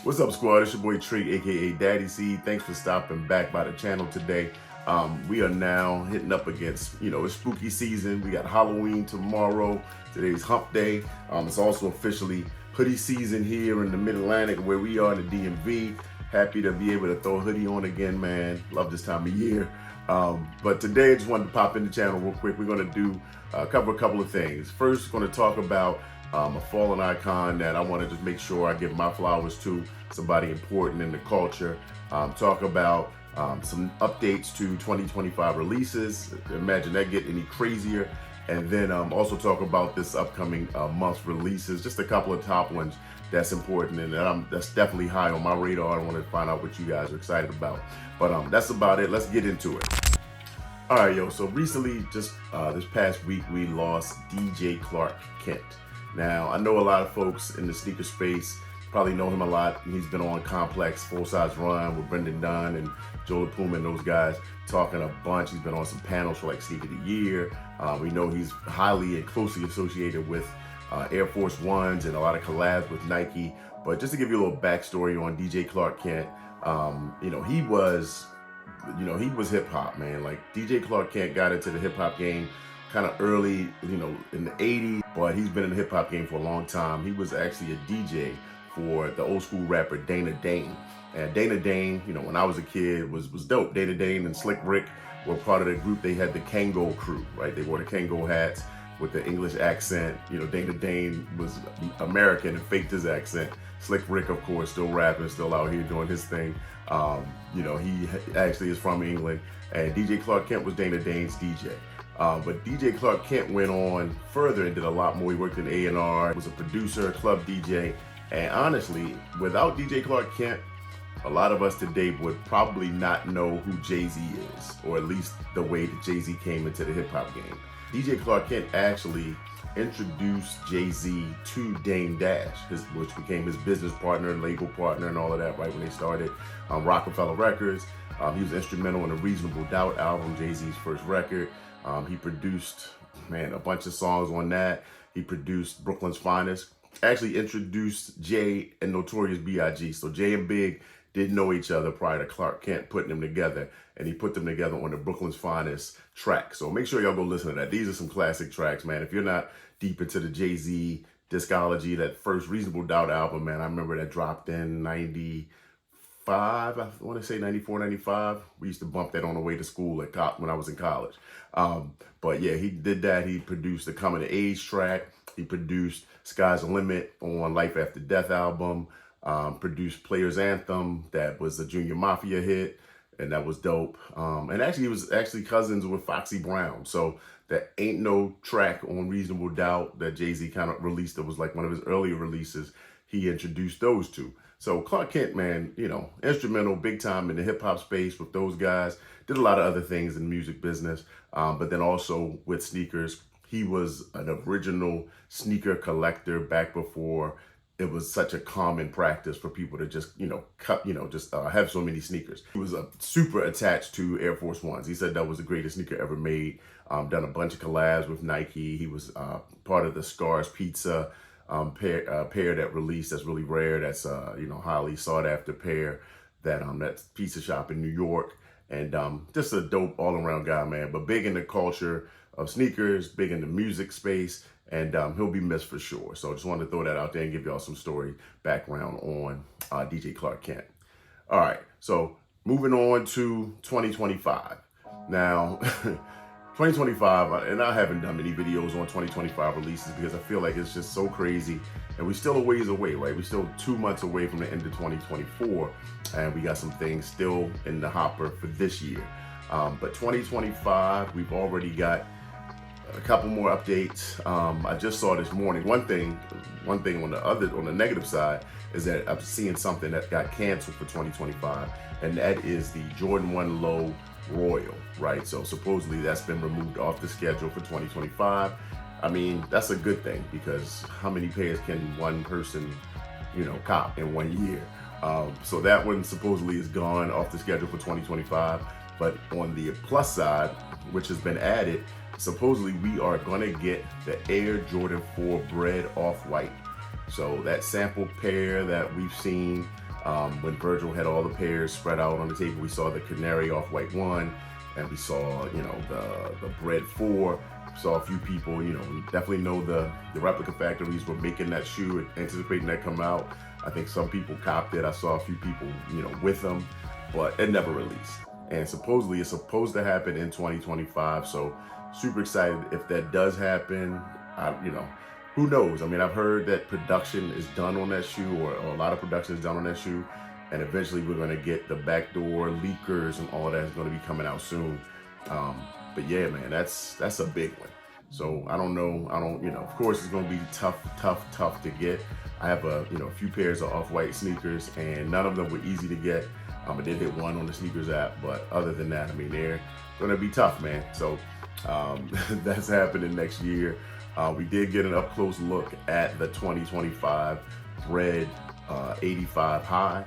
What's up, squad? It's your boy Trey, aka Daddy C. Thanks for stopping back by the channel today. We are now hitting up against, it's spooky season. We got Halloween tomorrow. Today's hump day. It's also officially hoodie season here in the Mid-Atlantic where we are in the DMV. Happy to be able to throw a hoodie on again, man. Love this time of year. But today I just wanted to pop in the channel real quick. We're going to cover a couple of things. First, going to talk about a fallen icon that I want to just make sure I give my flowers to, somebody important in the culture. Talk about some updates to 2025 releases. Imagine that get any crazier. And then also talk about this upcoming month's releases, just a couple of top ones that's important and that's definitely high on my radar. I want to find out what you guys are excited about. But that's about it. Let's get into it. All right, yo. So recently, just this past week, we lost DJ Clark Kent. Now, I know a lot of folks in the sneaker space probably know him a lot. He's been on Complex Full Size Run with Brendan Dunn and Joel Puma and those guys talking a bunch. He's been on some panels for like Sneaker of the Year. We know he's highly and closely associated with Air Force Ones and a lot of collabs with Nike. But just to give you a little backstory on DJ Clark Kent, he was hip hop, man. Like DJ Clark Kent got into the hip hop game kind of early, in the 80s, but he's been in the hip hop game for a long time. He was actually a DJ for the old school rapper Dana Dane. And Dana Dane, when I was a kid, was dope. Dana Dane and Slick Rick were part of the group. They had the Kango crew, right? They wore the Kango hats with the English accent. Dana Dane was American and faked his accent. Slick Rick, of course, still rapping, still out here doing his thing. He actually is from England. And DJ Clark Kent was Dana Dane's DJ. But DJ Clark Kent went on further and did a lot more. He worked in A&R, was a producer, club DJ. And honestly, without DJ Clark Kent, a lot of us today would probably not know who Jay-Z is, or at least the way that Jay-Z came into the hip hop game. DJ Clark Kent actually introduced Jay-Z to Dame Dash, which became his business partner, label partner, and all of that right when they started Rockefeller Records. He was instrumental in the Reasonable Doubt album, Jay-Z's first record. He produced, a bunch of songs on that. He produced Brooklyn's Finest. Actually introduced Jay and Notorious B.I.G. So Jay and Big didn't know each other prior to Clark Kent putting them together, and he put them together on the Brooklyn's Finest track. So make sure y'all go listen to that. These are some classic tracks, man. If you're not deep into the Jay-Z discography, that first Reasonable Doubt album, man, I remember that dropped in 95, I want to say 94, 95. We used to bump that on the way to school when I was in college. But yeah, he did that. He produced the Coming of Age track. He produced Sky's the Limit on Life After Death album. Produced Players Anthem, that was a Junior Mafia hit, and that was dope. And actually, he was cousins with Foxy Brown. So that Ain't No track on Reasonable Doubt that Jay-Z kind of released, that was like one of his earlier releases. He introduced those two. So Clark Kent, man, instrumental, big time in the hip hop space with those guys. Did a lot of other things in the music business, but then also with sneakers. He was an original sneaker collector back before it was such a common practice for people to just, have so many sneakers. He was super attached to Air Force Ones. He said that was the greatest sneaker ever made. Done a bunch of collabs with Nike. He was part of the Scars Pizza pair that released. That's really rare. That's highly sought after pair that pizza shop in New York. And just a dope all around guy, man. But big in the culture of sneakers, big in the music space, and he'll be missed for sure. So just wanted to throw that out there and give y'all some story background on DJ Clark Kent. All right, so moving on to 2025. Now, 2025, and I haven't done many videos on 2025 releases because I feel like it's just so crazy, and we're still a ways away, right? We're still 2 months away from the end of 2024, and we got some things still in the hopper for this year. But 2025, we've already got a couple more updates. I just saw this morning. One thing on the negative side is that I'm seeing something that got canceled for 2025, and that is the Jordan 1 Low Royal, right? So supposedly that's been removed off the schedule for 2025. I mean, that's a good thing because how many pairs can one person, cop in 1 year? So that one supposedly is gone off the schedule for 2025. But on the plus side, which has been added, supposedly we are going to get the Air Jordan 4 Bread Off-White. So that sample pair that we've seen When Virgil had all the pairs spread out on the table, we saw the Canary Off-White 1, and we saw, the Bread 4. Saw a few people, we definitely know the replica factories were making that shoe, anticipating that come out. I think some people copped it. I saw a few people, with them, but it never released. And supposedly it's supposed to happen in 2025. So super excited if that does happen. Who knows? I mean, I've heard that production is done on that shoe, or a lot of production is done on that shoe. And eventually we're going to get the backdoor leakers and all that is going to be coming out soon. But yeah, man, that's a big one. So I don't know. Of course it's going to be tough to get. I have a few pairs of Off-White sneakers, and none of them were easy to get. I did hit one on the sneakers app, but other than that, I mean, they're going to be tough, man. So that's happening next year. We did get an up close look at the 2025 Bread 85 High.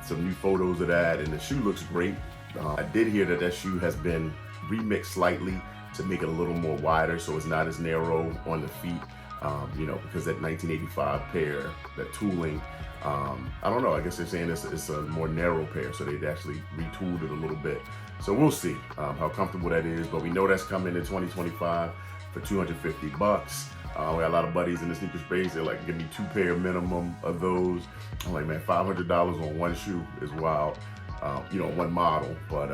Some new photos of that, and the shoe looks great. I did hear that shoe has been remixed slightly to make it a little more wider, so it's not as narrow on the feet. Because that 1985 pair, that tooling, I don't know, I guess they're saying it's a more narrow pair, so they'd actually retooled it a little bit. So we'll see how comfortable that is, but we know that's coming in 2025 for $250. We got a lot of buddies in the sneaker space. They're like, give me 2 pair minimum of those. I'm like, man, $500 on one shoe is wild, one model. But,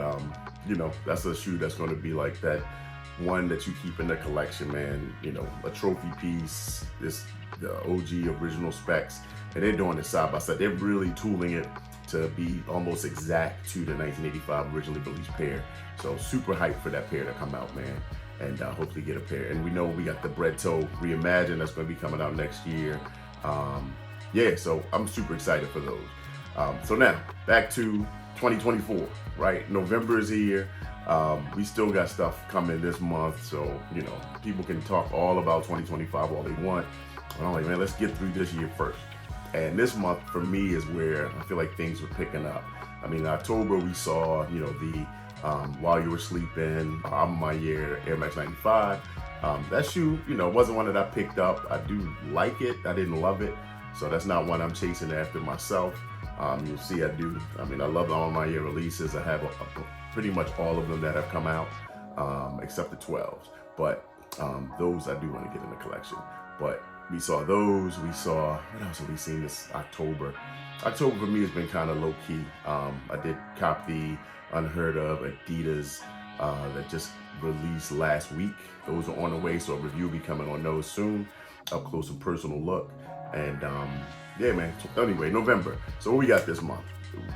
that's a shoe that's going to be like that one that you keep in the collection, man. A trophy piece, the OG original specs, and they're doing it side by side. They're really tooling it to be almost exact to the 1985 originally released pair. So super hyped for that pair to come out, man. And hopefully get a pair. And we know we got the Bread Toe Reimagined that's going to be coming out next year. So I'm super excited for those. So now back to 2024, right? November is here. We still got stuff coming this month, so people can talk all about 2025 all they want. But I'm like, man, let's get through this year first. And this month for me is where I feel like things are picking up. I mean, in October we saw, the While You Were Sleeping, Album My Year, Air Max 95. That shoe, wasn't one that I picked up. I do like it. I didn't love it. So that's not one I'm chasing after myself. You'll see I do. I mean, I love all my year releases. I have pretty much all of them that have come out, except the 12s. But those I do want to get in the collection. But we saw those. We saw, what else have we seen this October? October for me has been kind of low key. I did cop the Unheard Of Adidas that just released last week. Those are on the way, so a review will be coming on those soon. Up close and personal look. And yeah, man. Anyway, November. So what we got this month?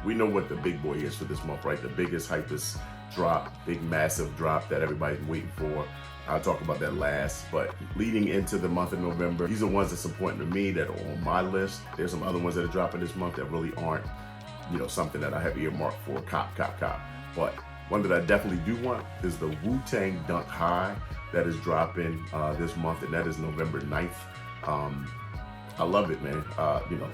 We know what the big boy is for this month, right? The biggest, hypest drop, big, massive drop that everybody's waiting for. I'll talk about that last. But leading into the month of November, these are ones that's important to me that are on my list. There's some other ones that are dropping this month that really aren't, something that I have earmarked for cop. But one that I definitely do want is the Wu-Tang Dunk High that is dropping this month, and that is November 9th. I love it, man.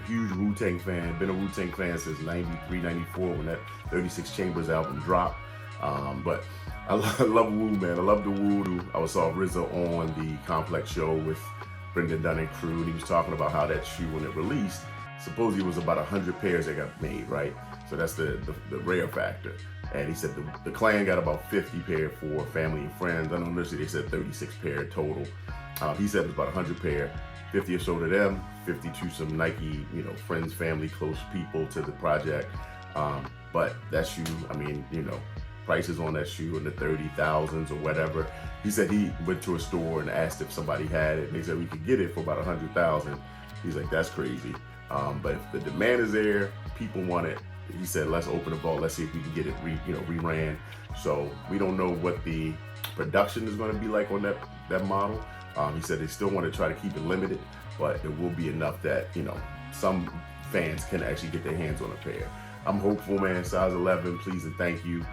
Huge Wu-Tang fan. Been a Wu-Tang fan since 93, 94 when that 36 Chambers album dropped. But I love Wu, man. I love the Wu. I saw RZA on the Complex show with Brendan Dunn and crew, and he was talking about how that shoe, when it released, supposedly it was about 100 pairs that got made, right? So that's the rare factor. And he said the clan got about 50 pair for family and friends. I know initially they said 36 pair total. He said it was about 100 pair. 50 or so to them, 50 to some Nike, friends, family, close people to the project. But that shoe, I mean, prices on that shoe in the 30,000s or whatever. He said he went to a store and asked if somebody had it, and they said we could get it for about 100,000. He's like, that's crazy. But if the demand is there, people want it. He said, let's open the vault. Let's see if we can get it reran. So we don't know what the production is going to be like on that model. He said they still want to try to keep it limited, but it will be enough that, some fans can actually get their hands on a pair. I'm hopeful, man. Size 11, please and thank you.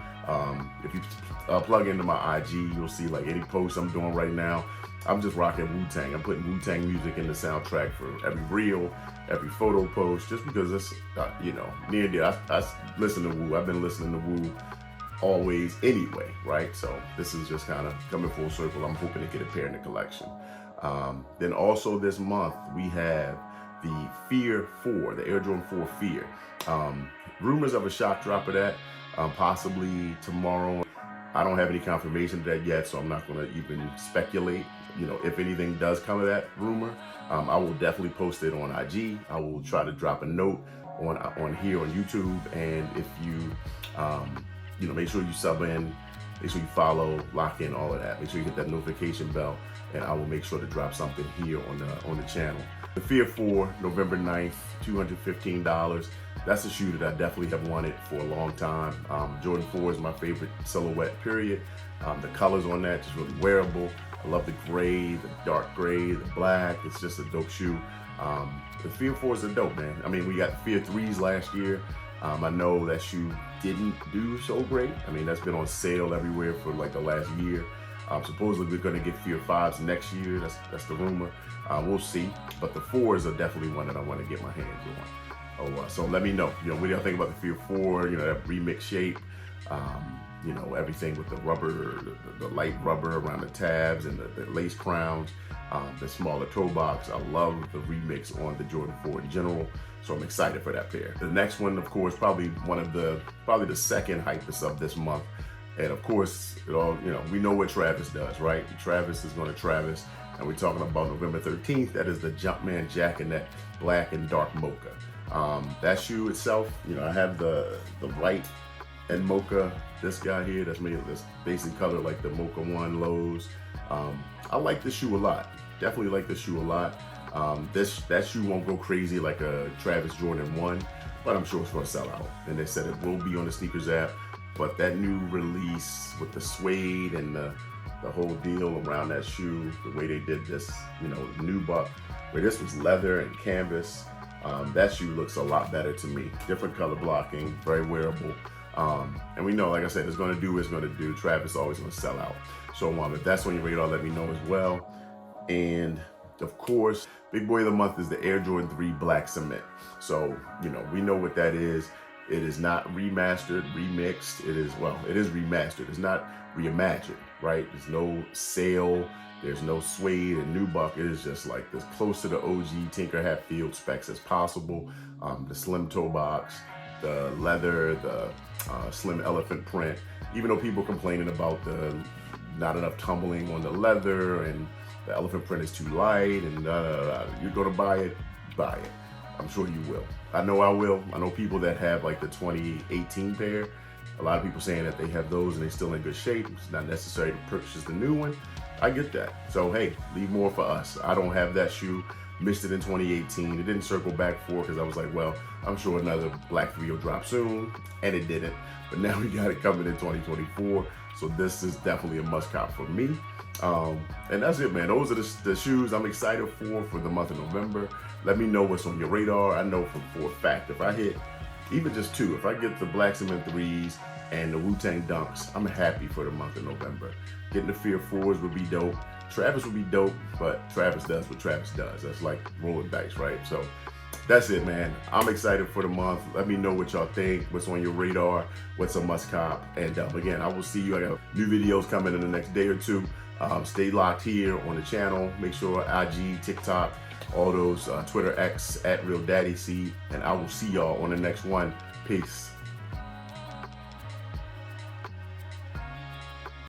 If you plug into my IG, you'll see like any post I'm doing right now. I'm just rocking Wu-Tang. I'm putting Wu-Tang music in the soundtrack for every reel, every photo post, just because it's, near and dear. I listen to Wu. I've been listening to Wu always anyway, right? So this is just kind of coming full circle. I'm hoping to get a pair in the collection. Then also this month, we have the Fear 4, the Air Jordan 4 Fear. Rumors of a shock drop of that, possibly tomorrow. I don't have any confirmation of that yet, so I'm not going to even speculate. You know, if anything does come of that rumor, I will definitely post it on IG. I will try to drop a note on here on YouTube, and if you, you know, make sure you sub in, make sure you follow, lock in, all of that. Make sure you hit that notification bell, and I will make sure to drop something here on the channel. The Fear 4, November 9th, $215. That's a shoe that I definitely have wanted for a long time. Jordan 4 is my favorite silhouette, period. The colors on that is really wearable. I love the gray, the dark gray, the black. It's just a dope shoe. The Fear 4s are dope, man. I mean, we got the Fear 3s last year. I know that shoe didn't do so great. I mean, that's been on sale everywhere for like the last year. Supposedly we're gonna get Fear 5s next year. That's the rumor. We'll see. But the 4s are definitely one that I want to get my hands on. So let me know. You know, what do y'all think about the Fear 4? You know, that remix shape. You know, everything with the rubber, the light rubber around the tabs and the lace crowns, the smaller toe box. I love the remix on the Jordan 4 in general, so I'm excited for that pair. The next one, of course, probably the second hypest of this month, and of course, it all, you know, we know what Travis does, right? Travis is going to Travis, and we're talking about November 13th. That is the Jumpman Jack in that black and dark mocha. That shoe itself, you know, I have the white and mocha, this guy here, that's made of this basic color like the Mocha 1 lows. I like this shoe a lot. Definitely like this shoe a lot. That shoe won't go crazy like a Travis Jordan 1, but I'm sure it's gonna sell out. And they said it will be on the sneakers app, but that new release with the suede and the whole deal around that shoe, the way they did this, you know, new buck, where this was leather and canvas, that shoe looks a lot better to me. Different color blocking, very wearable. And we know, like I said, it's going to do what it's going to do. Travis always going to sell out. So if that's on your radar, let me know as well. And of course, big boy of the month is the Air Jordan 3 Black Cement. So, you know, we know what that is. It is not remastered, remixed. It is remastered. It's not reimagined, right? There's no sail. There's no suede and nubuck. It is just like as close to the OG Tinker Hatfield specs as possible. The slim toe box, the leather, the slim elephant print. Even though people complaining about the not enough tumbling on the leather and the elephant print is too light and you're gonna buy it, buy it. I'm sure you will. I know I will. I know people that have like the 2018 pair. A lot of people saying that they have those and they're still in good shape. It's not necessary to purchase the new one. I get that. So hey, leave more for us. I don't have that shoe. Missed it in 2018. It didn't circle back for because I was like, well, I'm sure another Black 3 will drop soon, and it didn't. But now we got it coming in 2024. So this is definitely a must cop for me. And that's it, man. Those are the shoes I'm excited for the month of November. Let me know what's on your radar. I know for a fact, if I hit even just 2, if I get the Black Cement 3s and the Wu-Tang Dunks, I'm happy for the month of November. Getting the Fear 4s would be dope. Travis would be dope, but Travis does what Travis does. That's like rolling dice, right? So that's it, man. I'm excited for the month. Let me know what y'all think, what's on your radar, what's a must cop. And again, I will see you. I got new videos coming in the next day or 2. Stay locked here on the channel. Make sure IG, TikTok, all those, Twitter X @RealDaddyC, and I will see y'all on the next one. Peace.